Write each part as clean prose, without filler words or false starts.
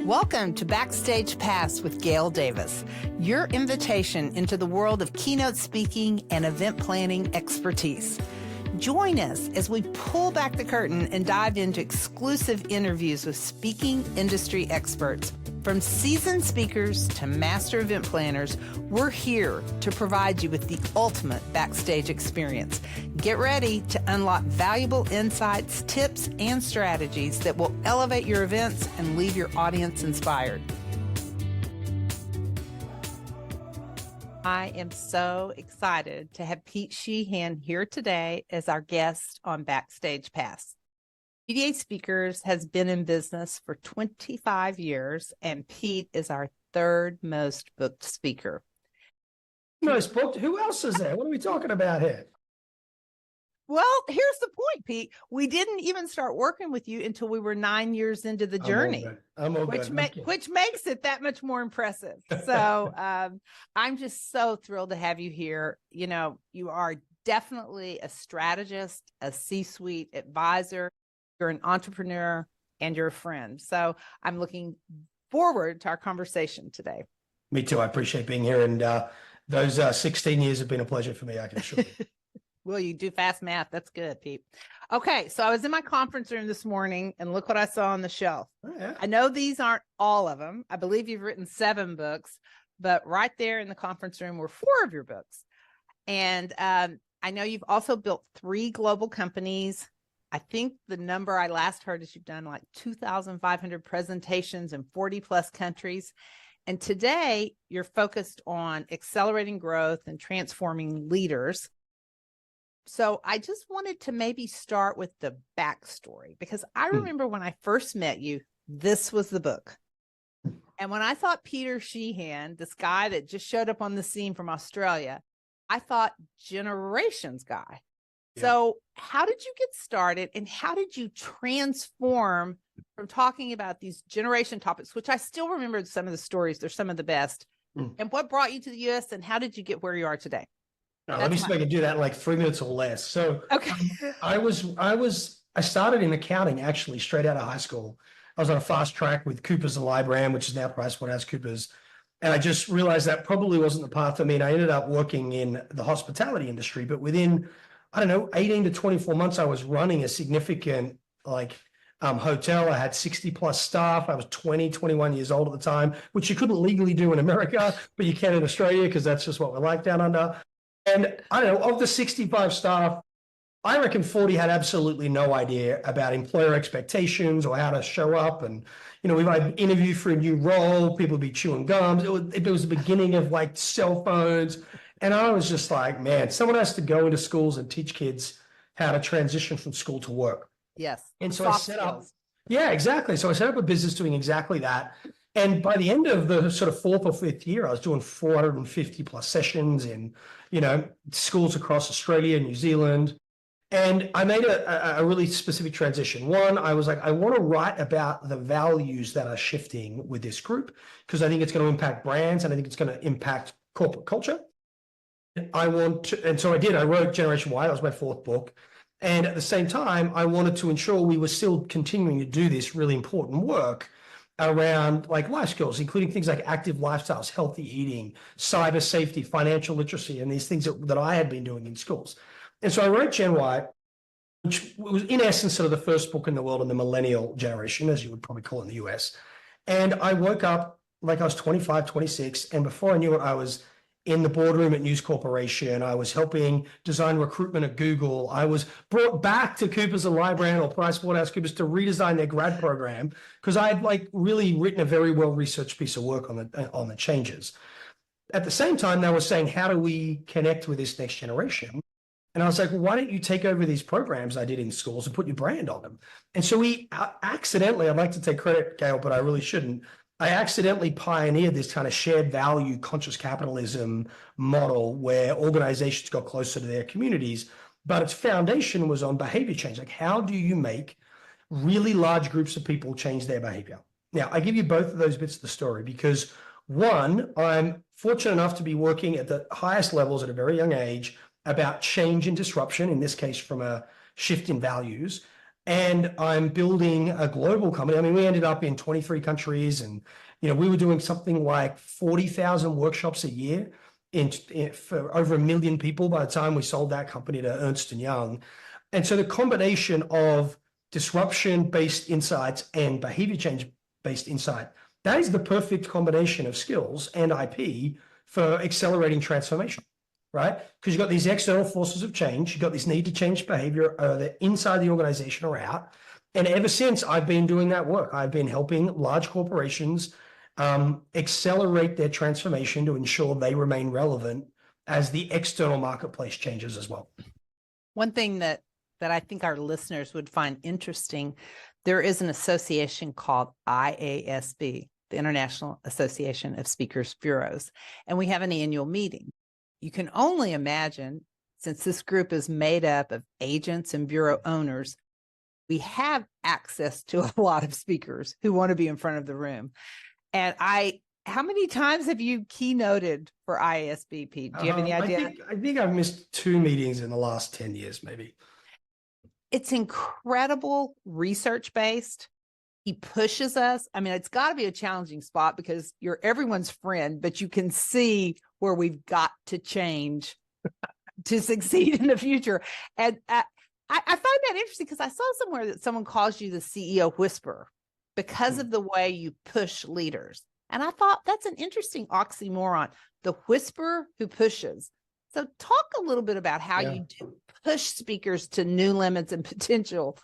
Welcome to Backstage Pass with Gail Davis, your invitation into the world of keynote speaking and event planning expertise. Join us as we pull back the curtain and dive into exclusive interviews with speaking industry experts. From seasoned speakers to master event planners, we're here to provide you with the ultimate backstage experience. Get ready to unlock valuable insights, tips, and strategies that will elevate your events and leave your audience inspired. I am so excited to have Pete Sheahan here today as our guest on Backstage Pass. PDA Speakers has been in business for 25 years, and Pete is our third most booked speaker. Most booked? Who else is there? What are we talking about here? Well, here's the point, Pete. We didn't even start working with you until we were 9 years into the journey, which makes it that much more impressive. So I'm just so thrilled to have you here. You know, you are definitely a strategist, a C-suite advisor. You're an entrepreneur and you're a friend. So I'm looking forward to our conversation today. Me too. I appreciate being here. And those 16 years have been a pleasure for me, I can assure you. Well, you do fast math. That's good, Pete. Okay, so I was in my conference room this morning and look what I saw on the shelf. Oh, yeah. I know these aren't all of them. I believe you've written 7 books, but right there in the conference room were 4 of your books. And I know you've also built 3 global companies. I think the number I last heard is you've done like 2,500 presentations in 40 plus countries. And today you're focused on accelerating growth and transforming leaders. So I just wanted to maybe start with the backstory, because I remember when I first met you, this was the book. And when I thought Peter Sheahan, this guy that just showed up on the scene from Australia, I thought generations guy. Yeah. So how did you get started and how did you transform from talking about these generation topics, which I still remember some of the stories, they're some of the best, and what brought you to the US and how did you get where you are today? No, let me see if I can do that in like 3 minutes or less. So okay. I started in accounting actually straight out of high school. I was on a fast track with Coopers and Lybrand, which is now PricewaterhouseCoopers. And I just realized that probably wasn't the path for me. And I ended up working in the hospitality industry, but within, I don't know, 18 to 24 months, I was running a significant hotel. I had 60 plus staff. I was 21 years old at the time, which you couldn't legally do in America, but you can in Australia because that's just what we're like down under. And I don't know, of the 65 staff, I reckon 40 had absolutely no idea about employer expectations or how to show up. And, you know, we might interview for a new role, people would be chewing gums. It was the beginning of like cell phones. And I was just like, man, someone has to go into schools and teach kids how to transition from school to work. Yes. And so I set up, yeah, exactly. So I set up a business doing exactly that. And by the end of the sort of 4th or 5th year, I was doing 450 plus sessions in, you know, schools across Australia, New Zealand. And I made a really specific transition. One, I was like, I want to write about the values that are shifting with this group, because I think it's going to impact brands and I think it's going to impact corporate culture. And so I did. I wrote Generation Y. That was my 4th book. And at the same time, I wanted to ensure we were still continuing to do this really important work around like life skills, including things like active lifestyles, healthy eating, cyber safety, financial literacy, and these things that I had been doing in schools. And so I wrote Gen Y, which was in essence sort of the first book in the world in the millennial generation, as you would probably call it in the US. And I woke up like I was 25, 26, and before I knew it, I was in the boardroom at News Corporation. I was helping design recruitment at Google. I was brought back to Coopers and Lybrand or PricewaterhouseCoopers to redesign their grad program because I had like really written a very well-researched piece of work on the changes. At the same time, they were saying, how do we connect with this next generation? And I was like, well, why don't you take over these programs I did in schools and put your brand on them? And so we accidentally, I'd like to take credit, Gail, but I really shouldn't. I accidentally pioneered this kind of shared value, conscious capitalism model where organizations got closer to their communities, but its foundation was on behavior change. Like, how do you make really large groups of people change their behavior? Now, I give you both of those bits of the story because, one, I'm fortunate enough to be working at the highest levels at a very young age about change and disruption, in this case from a shift in values. and I'm building a global company. I mean, we ended up in 23 countries, and we were doing something like 40,000 workshops a year for over 1 million people by the time we sold that company to Ernst & Young. And so the combination of disruption-based insights and behavior change-based insight, that is the perfect combination of skills and IP for accelerating transformation, right? Because you've got these external forces of change, you've got this need to change behavior either inside the organization or out. And ever since, I've been doing that work. I've been helping large corporations accelerate their transformation to ensure they remain relevant as the external marketplace changes as well. One thing that I think our listeners would find interesting, there is an association called IASB, the International Association of Speakers Bureaus, and we have an annual meeting. You can only imagine, since this group is made up of agents and bureau owners, we have access to a lot of speakers who want to be in front of the room. And how many times have you keynoted for IASB, Pete? Do you have any idea? I think I've missed 2 meetings in the last 10 years, maybe. It's incredible research-based. He pushes us. I mean, it's got to be a challenging spot because you're everyone's friend, but you can see where we've got to change to succeed in the future. And I find that interesting because I saw somewhere that someone calls you the CEO whisperer because of the way you push leaders. And I thought that's an interesting oxymoron, the whisperer who pushes. So talk a little bit about how you do push speakers to new limits and potential.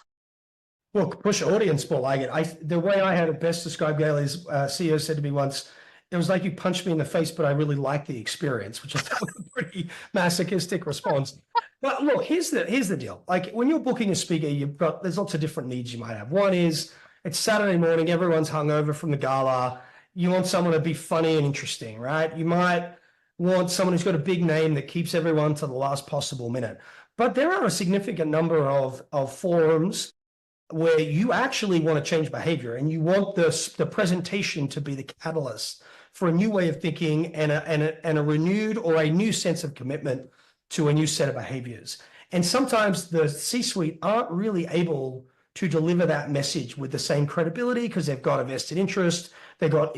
Well, push audience more like it. The way I had it best described, Gail, is CEO said to me once, it was like you punched me in the face, but I really liked the experience, which I thought was a pretty masochistic response. But look, here's the deal. Like when you're booking a speaker, there's lots of different needs you might have. One is it's Saturday morning, everyone's hungover from the gala. You want someone to be funny and interesting, right? You might want someone who's got a big name that keeps everyone to the last possible minute. But there are a significant number of forums where you actually want to change behavior and you want the presentation to be the catalyst for a new way of thinking and a renewed or a new sense of commitment to a new set of behaviors. And sometimes the C-suite aren't really able to deliver that message with the same credibility because they've got a vested interest, they've got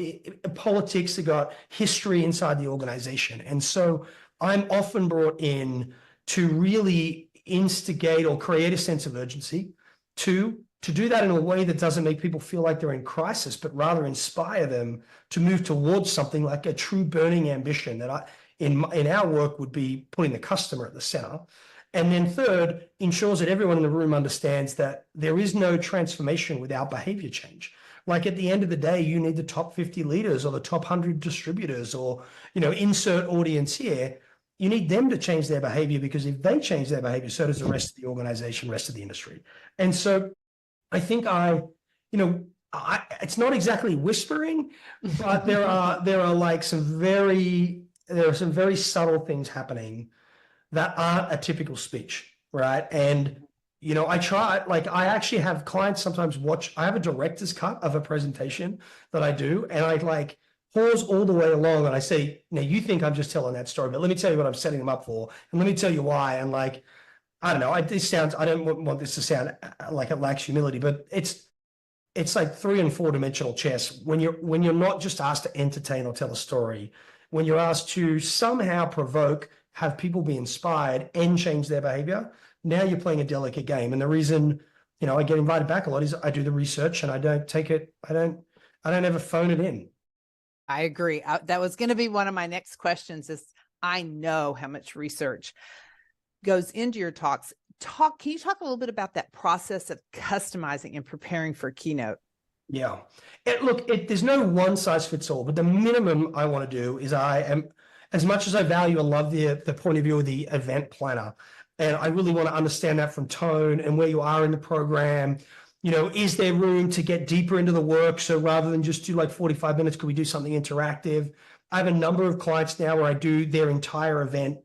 politics, they've got history inside the organization. And so I'm often brought in to really instigate or create a sense of urgency, to do that in a way that doesn't make people feel like they're in crisis, but rather inspire them to move towards something like a true burning ambition that in our work would be putting the customer at the center. And then third, ensures that everyone in the room understands that there is no transformation without behavior change. Like at the end of the day, you need the top 50 leaders or the top 100 distributors or, insert audience here. You need them to change their behavior because if they change their behavior, so does the rest of the organization, rest of the industry. And so I think it's not exactly whispering, but there are some very subtle things happening that aren't a typical speech, right? And, I actually have clients sometimes I have a director's cut of a presentation that I do, and I pause all the way along and I say, now you think I'm just telling that story, but let me tell you what I'm setting them up for. And let me tell you why. And I don't know, I don't want this to sound like it lacks humility, but it's like 3 and 4 dimensional chess. When you're not just asked to entertain or tell a story, when you're asked to somehow provoke, have people be inspired and change their behavior, now you're playing a delicate game. And the reason, I get invited back a lot is I do the research and I don't take it, I don't ever phone it in. I agree. That was going to be one of my next questions is I know how much research goes into your talks. Can you talk a little bit about that process of customizing and preparing for a keynote? Yeah. There's no one size fits all, but the minimum I want to do is as much as I value and love the point of view of the event planner, and I really want to understand that from tone and where you are in the program, is there room to get deeper into the work? So rather than just do 45 minutes, could we do something interactive? I have a number of clients now where I do their entire event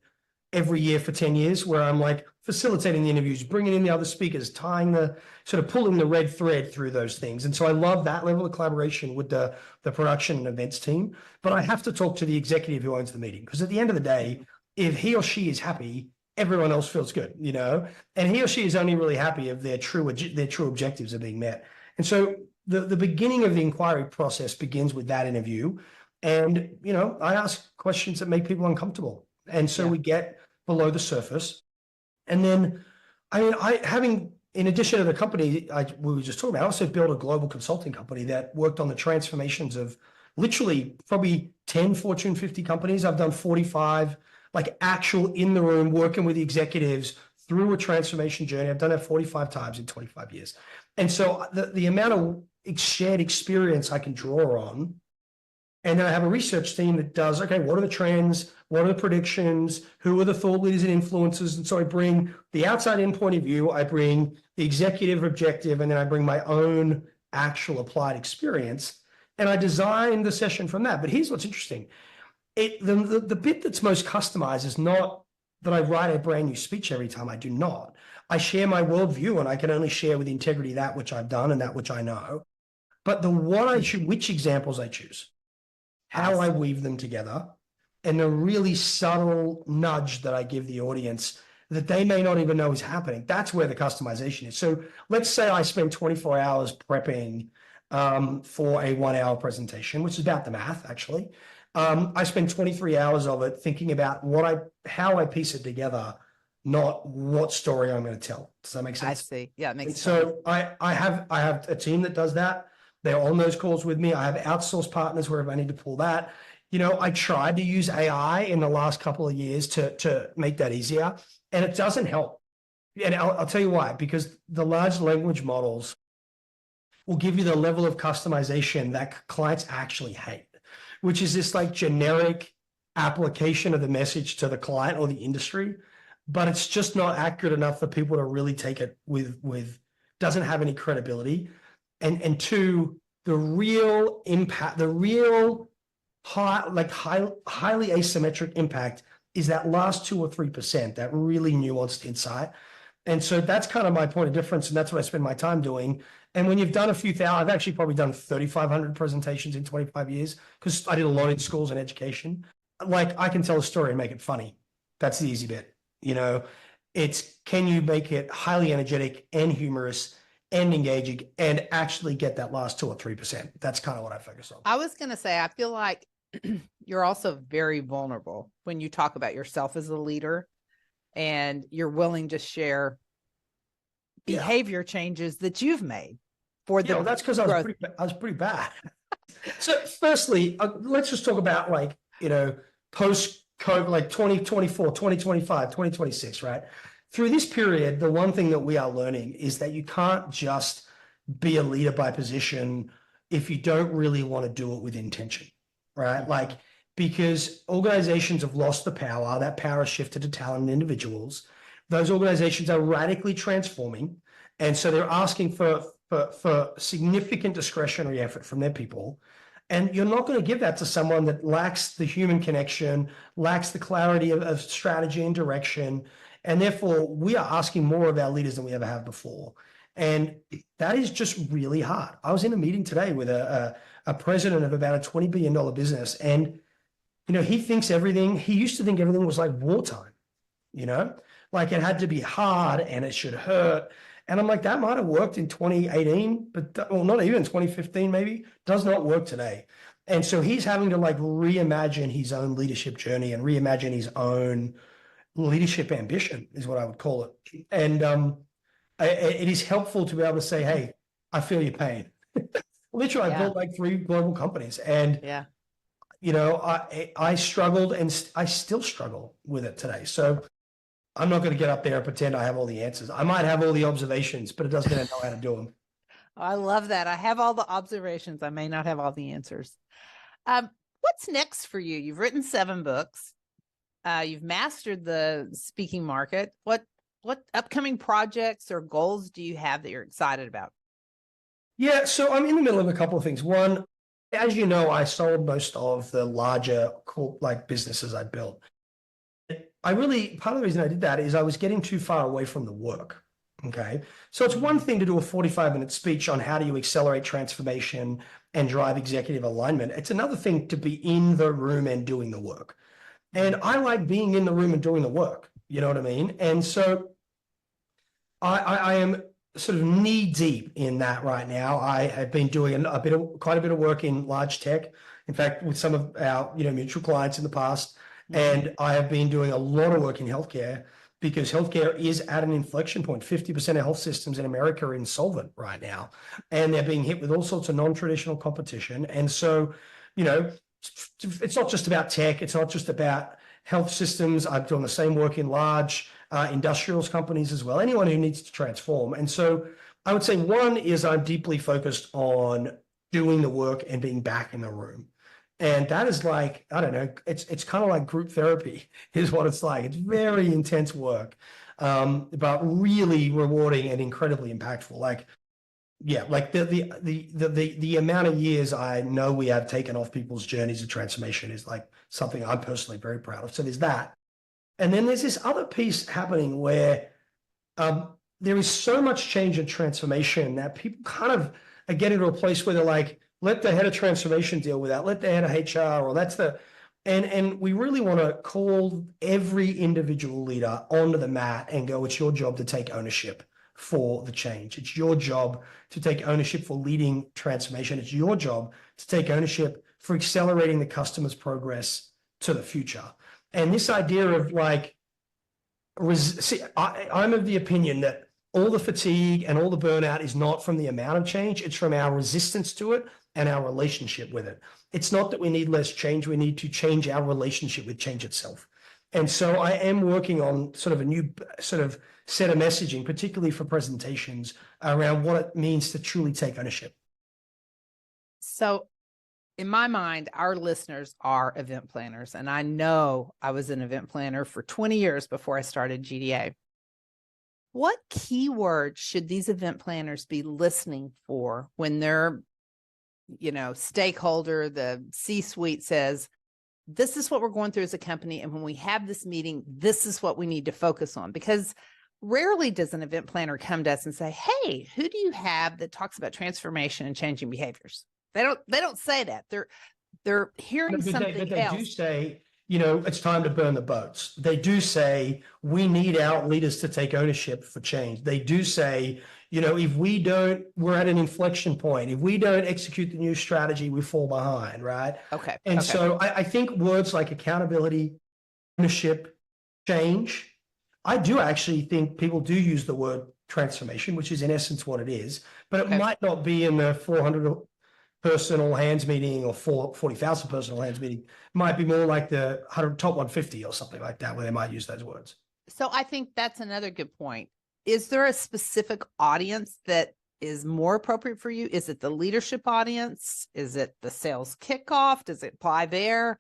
every year for 10 years, where I'm facilitating the interviews, bringing in the other speakers, pulling the red thread through those things. And so I love that level of collaboration with the production and events team. But I have to talk to the executive who owns the meeting, because at the end of the day, if he or she is happy, everyone else feels good, you know, and he or she is only really happy if their true objectives are being met. And so the beginning of the inquiry process begins with that interview. And, you know, I ask questions that make people uncomfortable. And so we get below the surface. And then, I mean, in addition to the company we were just talking about, I also built a global consulting company that worked on the transformations of literally probably 10 Fortune 50 companies. I've done 45, like actual in the room, working with the executives through a transformation journey. I've done it 45 times in 25 years. And so the amount of shared experience I can draw on. And then I have a research team that does, okay, what are the trends? What are the predictions? Who are the thought leaders and influencers? And so I bring the outside in point of view, I bring the executive objective, and then I bring my own actual applied experience. And I design the session from that. But here's what's interesting. The bit that's most customized is not that I write a brand new speech every time. I do not. I share my worldview, and I can only share with integrity that which I've done and that which I know. But which examples I choose, how I weave them together, and the really subtle nudge that I give the audience that they may not even know is happening. That's where the customization is. So let's say I spend 24 hours prepping for a 1 hour presentation, which is about the math, actually. I spend 23 hours of it thinking about how I piece it together, not what story I'm going to tell. Does that make sense? I see. Yeah, it makes sense. So I have a team that does that. They're on those calls with me. I have outsourced partners wherever I need to pull that. You know, I tried to use AI in the last couple of years to make that easier, and it doesn't help. And I'll tell you why, because the large language models will give you the level of customization that clients actually hate, which is this like generic application of the message to the client or the industry, but it's just not accurate enough for people to really take it with doesn't have any credibility. And two, the real impact, the real highly asymmetric impact is that last 2 or 3%, that really nuanced insight. And so that's kind of my point of difference. And that's what I spend my time doing. And when you've done a few thousand, I've actually probably done 3,500 presentations in 25 years because I did a lot in schools and education. Like I can tell a story and make it funny. That's the easy bit. You know, can you make it highly energetic and humorous and engaging and actually get that last 2 or 3%. That's kind of what I focus on. I was going to say, I feel like you're also very vulnerable when you talk about yourself as a leader, and you're willing to share behavior changes that you've made for the that's because I was pretty bad. So firstly, let's just talk about post-COVID, like 2024, 2025, 2026, right? Through this period, the one thing that we are learning is that you can't just be a leader by position if you don't really want to do it with intention, right? Like, because organizations have lost the power, that power has shifted to talent and individuals. Those organizations are radically transforming. And so they're asking for significant discretionary effort from their people. And you're not going to give that to someone that lacks the human connection, lacks the clarity of strategy and direction. And therefore, we are asking more of our leaders than we ever have before. And that is just really hard. I was in a meeting today with a president of about a $20 billion business. And, you know, he used to think everything was like wartime, you know, like it had to be hard and it should hurt. And I'm like, that might have worked in 2018, but not even 2015, maybe. Does not work today. And so he's having to reimagine his own leadership journey and reimagine his own leadership ambition, is what I would call it. And it is helpful to be able to say, hey, I feel your pain. Literally, I built 3 global companies, and you know, I struggled, and I still struggle with it today. So I'm not going to get up there and pretend I have all the answers. I might have all the observations, but it doesn't mean I know how to do them. I love that. I have all the observations. I may not have all the answers. What's next for you? You've written 7 books. You've mastered the speaking market. What upcoming projects or goals do you have that you're excited about? Yeah, so I'm in the middle of a couple of things. One, as you know, I sold most of the larger businesses I built. Part of the reason I did that is I was getting too far away from the work. Okay. So it's one thing to do a 45-minute speech on how do you accelerate transformation and drive executive alignment. It's another thing to be in the room and doing the work. And I like being in the room and doing the work. You know what I mean? And so I am sort of knee deep in that right now. I have been doing quite a bit of work in large tech. In fact, with some of our mutual clients in the past, and I have been doing a lot of work in healthcare because healthcare is at an inflection point. 50% of health systems in America are insolvent right now, and they're being hit with all sorts of non-traditional competition. And so, it's not just about tech. It's not just about health systems. I'm doing the same work in large industrials companies as well, anyone who needs to transform. And so I would say one is I'm deeply focused on doing the work and being back in the room. And that is like, I don't know, it's kind of like group therapy is what it's like. It's very intense work, but really rewarding and incredibly impactful. Like, yeah, like the amount of years I know we have taken off people's journeys of transformation is like something I'm personally very proud of. So there's that. And then there's this other piece happening where there is so much change and transformation that people kind of are getting to a place where they're like, let the head of transformation deal with that, let the head of HR, or and we really want to call every individual leader onto the mat and go, it's your job to take ownership for the change. It's your job to take ownership for leading transformation. It's your job to take ownership for accelerating the customer's progress to the future. And this idea of like, I'm of the opinion that all the fatigue and all the burnout is not from the amount of change, it's from our resistance to it and our relationship with it. It's not that we need less change, we need to change our relationship with change itself. And so I am working on sort of a new sort of set of messaging, particularly for presentations, around what it means to truly take ownership. So in my mind, our listeners are event planners. And I know I was an event planner for 20 years before I started GDA. What keywords should these event planners be listening for when their, stakeholder, the C-suite says, this is what we're going through as a company. And when we have this meeting, this is what we need to focus on? Because rarely does an event planner come to us and say, hey, who do you have that talks about transformation and changing behaviors? They don't say that. They're hearing something else. They do say, it's time to burn the boats. They do say, we need our leaders to take ownership for change. They do say, if we don't, we're at an inflection point. If we don't execute the new strategy, we fall behind, right? Okay. And so I think words like accountability, ownership, change, I do actually think people do use the word transformation, which is in essence what it is, but it might not be in the 400 person all hands meeting or 40,000 person all hands meeting. It might be more like the top 150 or something like that, where they might use those words. So I think that's another good point. Is there a specific audience that is more appropriate for you? Is it the leadership audience? Is it the sales kickoff? Does it apply there?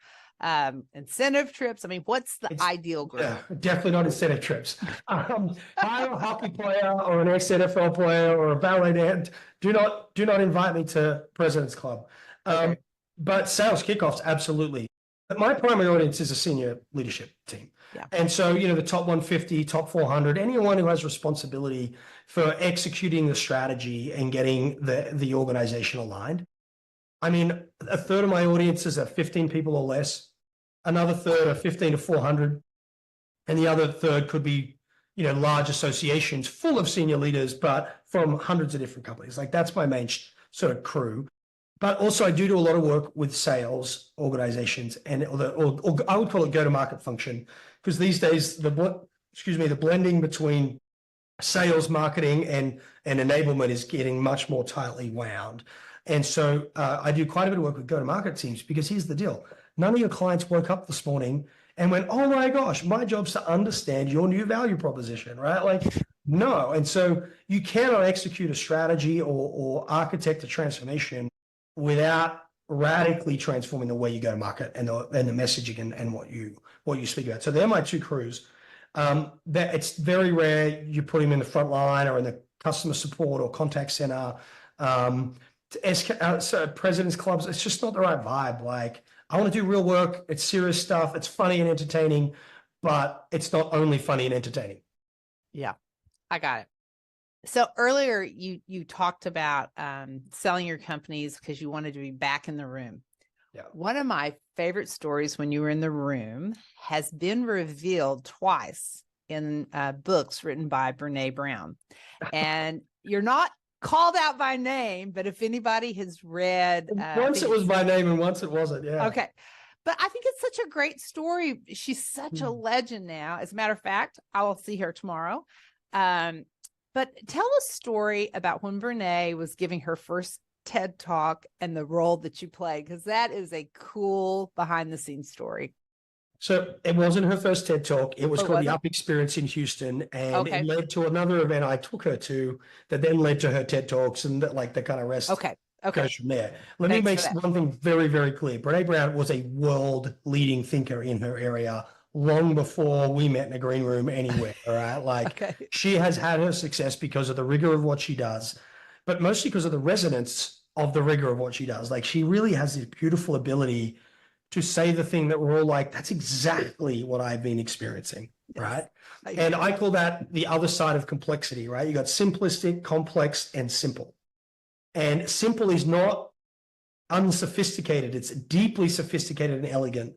Incentive trips? I mean, what's the ideal group? Yeah, definitely not incentive trips. Hire a hockey player or an ex-NFL player or a ballet dancer. Do not invite me to President's Club. But sales kickoffs, absolutely. But my primary audience is a senior leadership team. Yeah. And so, the top 150, top 400, anyone who has responsibility for executing the strategy and getting the organization aligned. I mean, a third of my audiences are 15 people or less. Another third are 15 to 400. And the other third could be, large associations full of senior leaders, but from hundreds of different companies. Like that's my main sort of crew. But also I do a lot of work with sales organizations and or I would call it go-to-market function, because these days the blending between sales, marketing, and enablement is getting much more tightly wound. And so I do quite a bit of work with go-to-market teams, because here's the deal. None of your clients woke up this morning and went, oh my gosh, my job's to understand your new value proposition, right? Like, no. And so you cannot execute a strategy or architect a transformation without radically transforming the way you go to market and the messaging and what you speak about. So they're my two crews. That it's very rare you put him in the front line or in the customer support or contact center. President's clubs, it's just not the right vibe. Like, I want to do real work. It's serious stuff. It's funny and entertaining, but it's not only funny and entertaining. Yeah, I got it. So earlier you talked about selling your companies because you wanted to be back in the room. Yeah. One of my favorite stories when you were in the room has been revealed twice in books written by Brene Brown. And you're not called out by name, but if anybody has read once it was by name and once it wasn't. Yeah. Okay. But I think it's such a great story. She's such a legend now. As a matter of fact, I will see her tomorrow. But tell a story about when Brene was giving her first TED Talk and the role that you played, because that is a cool behind the scenes story. So it wasn't her first TED Talk. It was called the wasn't? Up Experience in Houston. And Okay. it led to another event I took her to that then led to her TED Talks, and that, like, the kind of rest goes from there. Let me make one thing very, very clear. Brene Brown was a world leading thinker in her area long before we met in a green room anywhere. All right. Like she has had her success because of the rigor of what she does, but mostly because of the resonance of the rigor of what she does. Like she really has this beautiful ability to say the thing that we're all like, that's exactly what I've been experiencing, right? And I call that the other side of complexity, right? You got simplistic, complex, and simple. And simple is not unsophisticated. It's deeply sophisticated and elegant.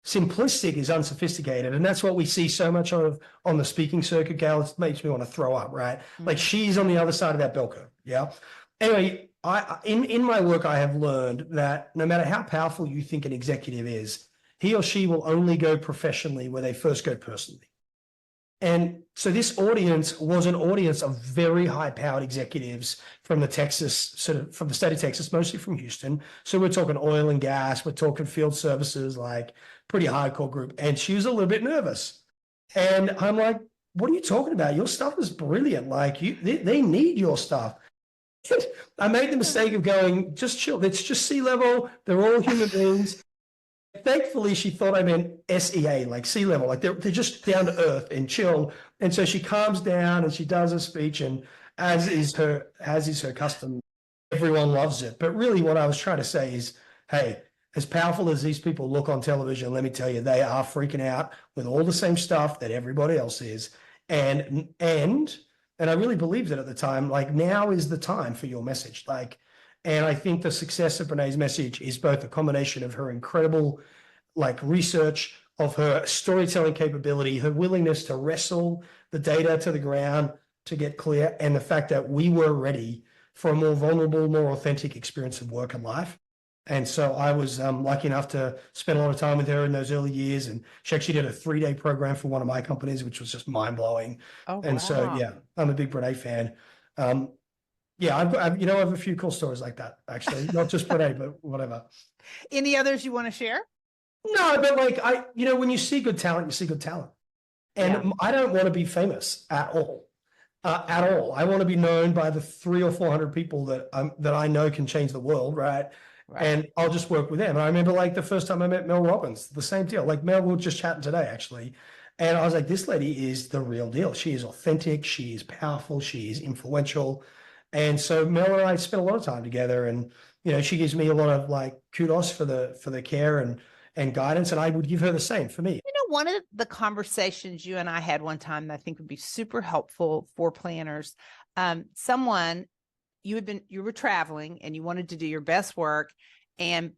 Simplistic is unsophisticated. And that's what we see so much of on the speaking circuit, Gal. It makes me want to throw up, right? Like she's on the other side of that bell curve. Yeah. Anyway, in my work, I have learned that no matter how powerful you think an executive is, he or she will only go professionally where they first go personally. And so this audience was an audience of very high-powered executives from the from the state of Texas, mostly from Houston. So we're talking oil and gas, we're talking field services, like pretty hardcore group. And she was a little bit nervous. And I'm like, what are you talking about? Your stuff is brilliant. Like they need your stuff. I made the mistake of going, just chill. It's just C-level. They're all human beings. Thankfully, she thought I meant SEA, like C-level, like they're just down to earth and chill. And so she calms down and she does a speech, and as is her custom, everyone loves it. But really, what I was trying to say is, hey, as powerful as these people look on television, let me tell you, they are freaking out with all the same stuff that everybody else is, and I really believed it at the time. Like now is the time for your message, like. And I think the success of Brene's message is both a combination of her incredible like research, of her storytelling capability, her willingness to wrestle the data to the ground to get clear, and the fact that we were ready for a more vulnerable, more authentic experience of work and life. And so I was lucky enough to spend a lot of time with her in those early years. And she actually did a 3-day program for one of my companies, which was just mind blowing. And so, yeah, I'm a big Brene fan. Yeah, I have a few cool stories like that, actually, not just Brene, but whatever. Any others you want to share? No, but like when you see good talent, you see good talent. And I don't want to be famous at all. I want to be known by the 300 or 400 people that I know can change the world, right? And I'll just work with them. And I remember like the first time I met Mel Robbins, the same deal. Like Mel, we were just chatting today, actually. And I was like, this lady is the real deal. She is authentic. She is powerful. She is influential. And so Mel and I spent a lot of time together, and she gives me a lot of like kudos for the care and guidance, and I would give her the same for me. One of the conversations you and I had one time that I think would be super helpful for planners. You were traveling and you wanted to do your best work, and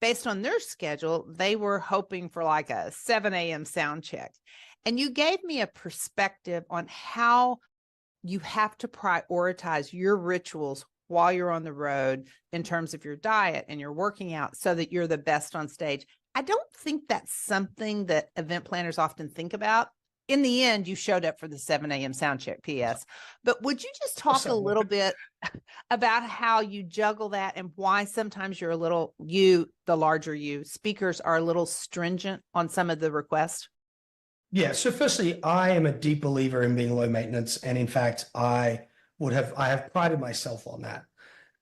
based on their schedule, they were hoping for like a 7 a.m. sound check. And you gave me a perspective on how you have to prioritize your rituals while you're on the road in terms of your diet and your working out so that you're the best on stage. I don't think that's something that event planners often think about. In the end, you showed up for the 7 a.m. sound check, P.S. But would you just talk a little bit about how you juggle that and why sometimes you're the larger you, speakers are a little stringent on some of the requests? Yeah. So firstly, I am a deep believer in being low maintenance. And in fact, I have prided myself on that.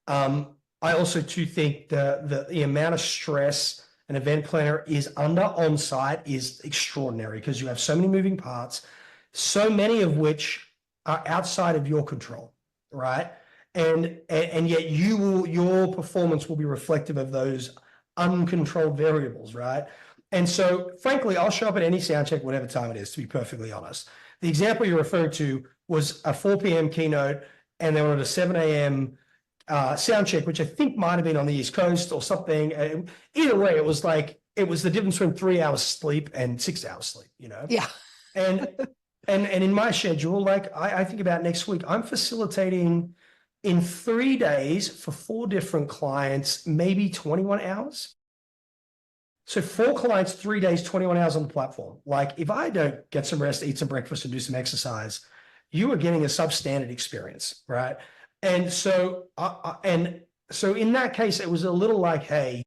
I also too think the amount of stress an event planner is under on site is extraordinary, because you have so many moving parts, so many of which are outside of your control, right? And yet your performance will be reflective of those uncontrolled variables, right? And so, frankly, I'll show up at any sound check, whatever time it is, to be perfectly honest. The example you're referring to was a 4 p.m. keynote, and they wanted a 7 a.m. Sound check, which I think might have been on the East Coast or something. Either way, it was the difference between 3 hours sleep and 6 hours sleep, Yeah. And And in my schedule, like I think about next week, I'm facilitating in 3 days for 4 different clients, maybe 21 hours. So 4 clients, 3 days, 21 hours on the platform. Like if I don't get some rest, eat some breakfast, and do some exercise, you are getting a substandard experience, right? And so, in that case, it was a little like, hey,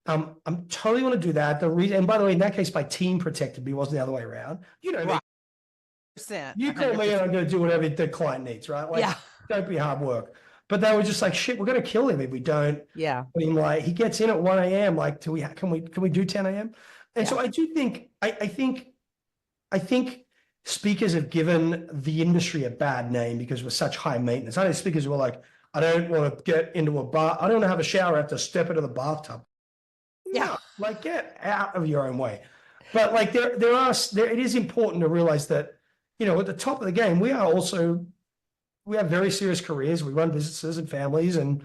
I'm totally want to do that. The reason, and by the way, in that case, my team protected me, wasn't the other way around. You know, Right. you call me and I'm going to do whatever the client needs, right? Like, Yeah. don't be hard work. But they were just like, shit, we're going to kill him if we don't. Yeah. I mean, like, he gets in at 1 a.m. Like, can we do 10 a.m.? And so I do think, I think speakers have given the industry a bad name because we're such high maintenance. I know speakers who are like, I don't want to get into a bar. I don't want to have a shower. I have to step into the bathtub. Yeah. No, like get out of your own way. But like it is important to realize that, at the top of the game, we have very serious careers. We run businesses and families, and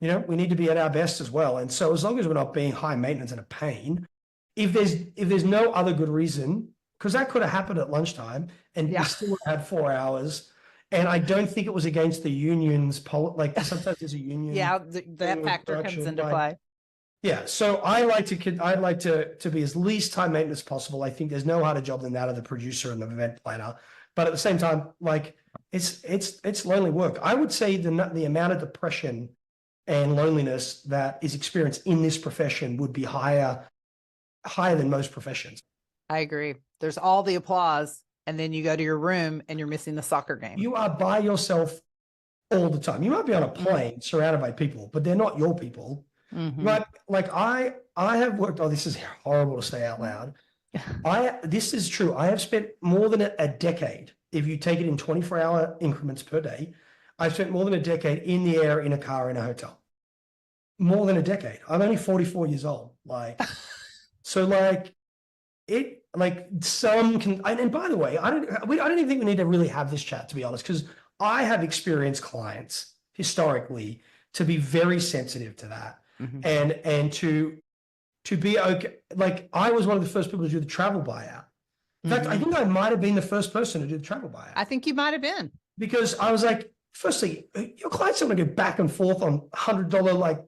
we need to be at our best as well. And so as long as we're not being high maintenance and a pain, if there's no other good reason, because that could have happened at lunchtime and we still had 4 hours. And I don't think it was against the union's like sometimes there's a union. Yeah, that factor comes into play. Yeah, so I like to be as least time maintenance as possible. I think there's no harder job than that of the producer and the event planner. But at the same time, like it's lonely work. I would say the amount of depression and loneliness that is experienced in this profession would be higher than most professions. I agree. There's all the applause, and then you go to your room and you're missing the soccer game. You are by yourself all the time. You might be on a plane surrounded by people, but they're not your people. Mm-hmm. But like I have worked. Oh, this is horrible to say out loud. This is true. I have spent more than a decade. If you take it in 24-hour increments per day, I've spent more than a decade in the air, in a car, in a hotel. More than a decade. I'm only 44 years old. Like, so like it, like some can, and by the way, I don't even think we need to really have this chat, to be honest, because I have experienced clients historically to be very sensitive to that. Mm-hmm. and to be okay. Like I was one of the first people to do the travel buyout. In fact, I think I might have been the first person to do the travel buyout. I think you might have been. Because I was like, firstly, your clients are going to go back and forth on $100 like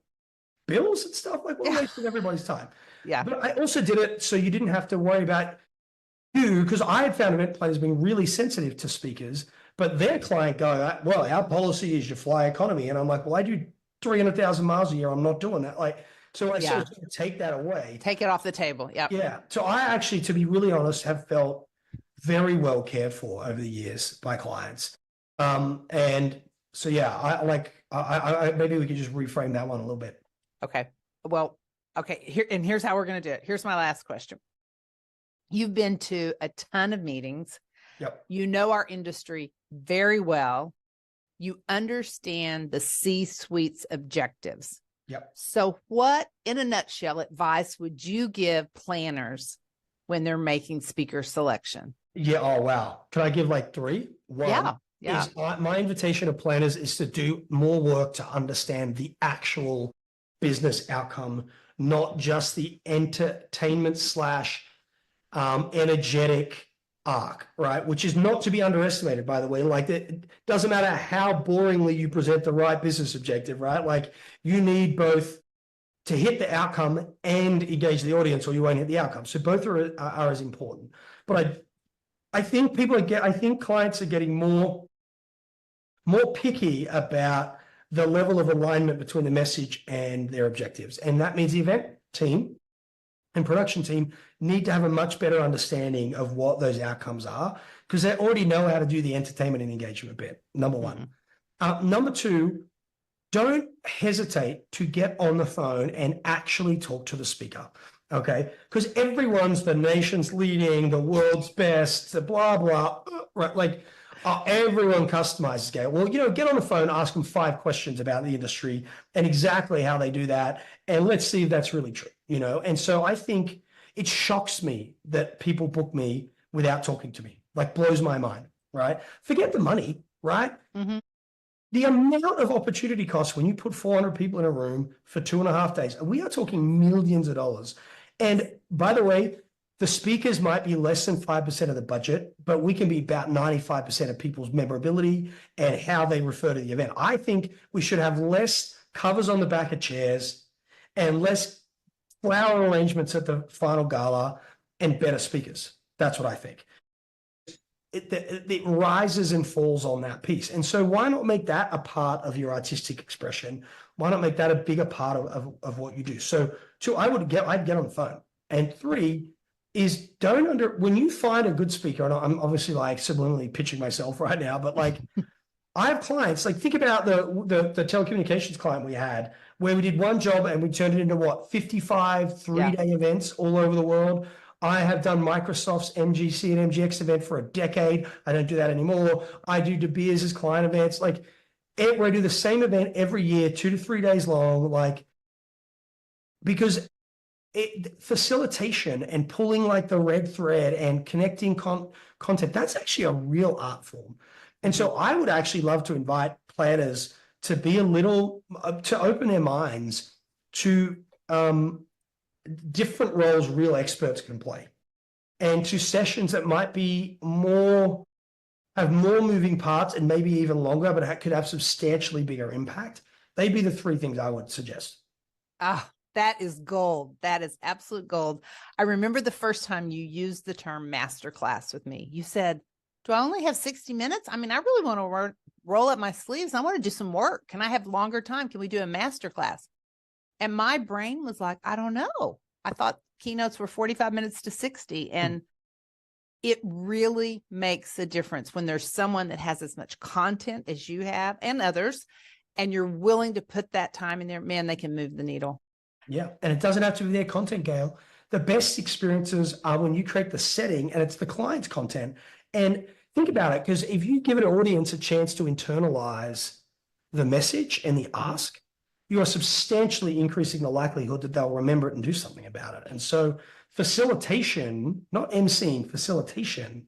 bills and stuff. Like, we're wasting everybody's time. Yeah. But I also did it so you didn't have to worry about you, because I had found event planners being really sensitive to speakers, but their client going, well, our policy is you fly economy. And I'm like, well, I do 300,000 miles a year. I'm not doing that. Like, so I sort of take that away. Take it off the table. Yeah. Yeah. So I actually, to be really honest, have felt very well cared for over the years by clients. And so, yeah, I maybe we could just reframe that one a little bit. Okay. Well, okay. Here's how we're going to do it. Here's my last question. You've been to a ton of meetings. Yep. You know our industry very well. You understand the C-suite's objectives. Yep. So what, in a nutshell, advice would you give planners when they're making speaker selection? Yeah. Oh, wow. Can I give like 3? One, yeah. My invitation to planners is to do more work to understand the actual business outcome, not just the entertainment / energetic arc, right? Which is not to be underestimated, by the way. Like, it doesn't matter how boringly you present the right business objective, right? Like, you need both to hit the outcome and engage the audience, or you won't hit the outcome. So both are as important. But I think clients are getting more picky about the level of alignment between the message and their objectives. And that means the event team and production team need to have a much better understanding of what those outcomes are, because they already know how to do the entertainment and engagement bit, number one. Number two, don't hesitate to get on the phone and actually talk to the speaker, okay? Because everyone's the nation's leading, the world's best, the blah, blah, right? Like, everyone customizes game. Well, get on the phone, ask them 5 questions about the industry and exactly how they do that. And let's see if that's really true, And so I think it shocks me that people book me without talking to me, like blows my mind, right? Forget the money, right? Mm-hmm. The amount of opportunity costs when you put 400 people in a room for 2.5 days, we are talking millions of dollars. And by the way, the speakers might be less than 5% of the budget, but we can be about 95% of people's memorability and how they refer to the event. I think we should have less covers on the back of chairs and less flower arrangements at the final gala and better speakers. That's what I think. It rises and falls on that piece. And so why not make that a part of your artistic expression? Why not make that a bigger part of what you do? So two, I'd get on the phone. And three is when you find a good speaker, and I'm obviously like subliminally pitching myself right now, but like I have clients, like think about the telecommunications client we had, where we did one job and we turned it into what, 55 three-day events all over the world. I have done Microsoft's MGC and MGX event for a decade. I don't do that anymore. I do De Beers' client events, like where I do the same event every year, 2 to 3 days long, like because facilitation and pulling like the red thread and connecting content, that's actually a real art form. And so I would actually love to invite planners to be to open their minds to different roles real experts can play, and to sessions that might be have more moving parts and maybe even longer, but could have substantially bigger impact. They'd be the three things I would suggest. That is gold. That is absolute gold. I remember the first time you used the term masterclass with me. You said, do I only have 60 minutes? I mean, I really want to roll up my sleeves. I want to do some work. Can I have longer time? Can we do a masterclass? And my brain was like, I don't know. I thought keynotes were 45 minutes to 60. And it really makes a difference when there's someone that has as much content as you have and others, and you're willing to put that time in there. Man, they can move the needle. Yeah. And it doesn't have to be their content, Gail. The best experiences are when you create the setting and it's the client's content. And think about it, because if you give an audience a chance to internalize the message and the ask, you are substantially increasing the likelihood that they'll remember it and do something about it. And so facilitation, not emceeing, facilitation,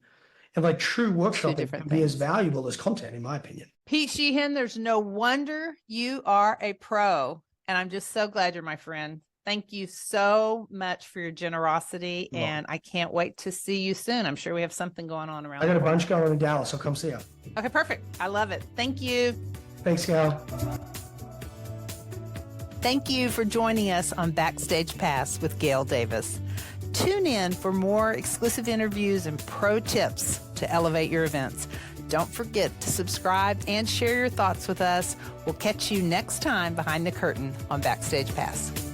and like true workshopping can be as valuable as content, in my opinion. Pete Sheahan, there's no wonder you are a pro. And I'm just so glad you're my friend. Thank you so much for your generosity. And I can't wait to see you soon. I'm sure we have something going on around. I got a bunch going in Dallas, so come see you. Okay, perfect. I love it. Thank you. Thanks, Gail. Thank you for joining us on Backstage Pass with Gail Davis. Tune in for more exclusive interviews and pro tips to elevate your events. Don't forget to subscribe and share your thoughts with us. We'll catch you next time behind the curtain on Backstage Pass.